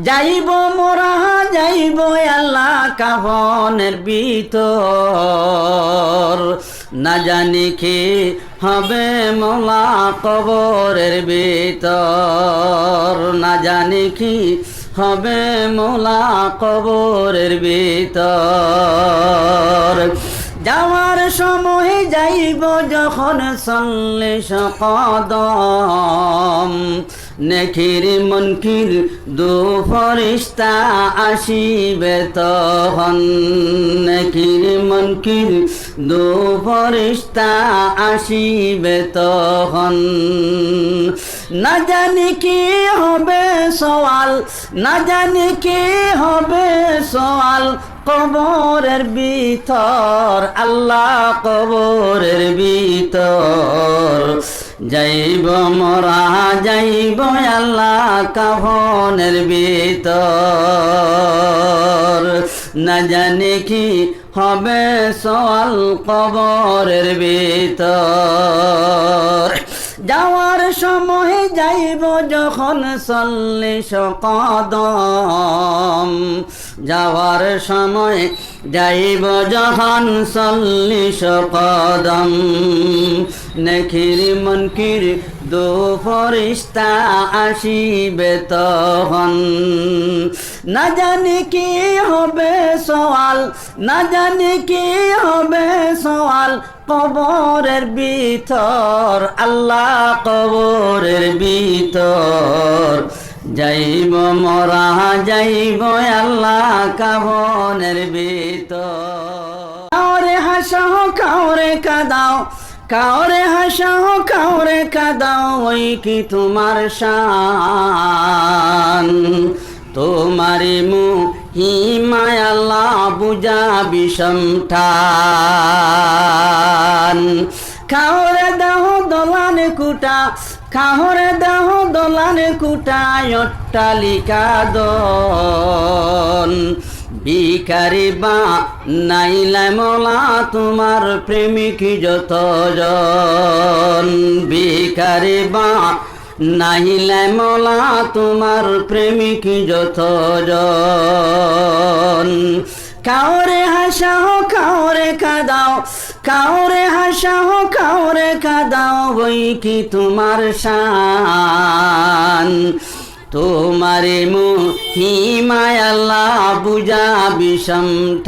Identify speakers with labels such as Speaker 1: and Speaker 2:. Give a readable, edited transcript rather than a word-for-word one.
Speaker 1: যাইব মোরা যাইব আল্লাহ কাফনের ভিতর, না জানি কি হবে মোলা কবরের ভিতর, না জানি কি হবে মোলা কবরের ভিতর। যাওয়ার সময় যাইব যখন 40 কদম, নেকির মুনকির দু ফেরেশতা আসিবে তখন, নেকির মুনকির দু ফেরেশতা আসিবে তখন। না জানি কি হবে সওয়াল, না জানি কি হবে সওয়াল কবরের ভিতর, আল্লাহ কবরের ভিতর। যাইব মোরা যাইব আল্লাহ কাফনের ভিতর, না জানি কি হবে সওয়াল কবরের ভিতর। যাওয়ার সময় যাইব যখন 40 কদম, যাওয়ার সময় যাইব যখন 40 কদম, নেকির মুনকির দু ফেরেশতা আসিবে তখন। না জানি কি হবে সওয়াল, না জানি কি হবে সওয়াল কবরের ভিতর, আল্লাহ কবরের ভিতর। যাইব মোরা যাইব আল্লাহ কাফনের ভিতর। কাউরে হাসাও কাউরে কাঁদাও, কাউরে হাসাও কাউরে কাঁদাও, ওই কি তোমার শান। তোমারি মহিমায় আল্লাহ বুঝাবি সমঠান। কাউরে দাহ দলানে কুটা, কাউরে দাহ দলানে কুটা, অট্টালিকা দন। ভিখারি বা নাইলাই মোলা তোমার প্রেমিক যতজন, ভিখারি বা নাইলাই মোলা তোমার প্রেমিক যতজন। কাউরে হাসাও কাউরে কাঁদাও, কাউরে হাসাও কাউরে কাঁদাও, ওই কি তোমার শান। তোমারে মহিমায় আল্লাহ বুঝাবি সমঠান।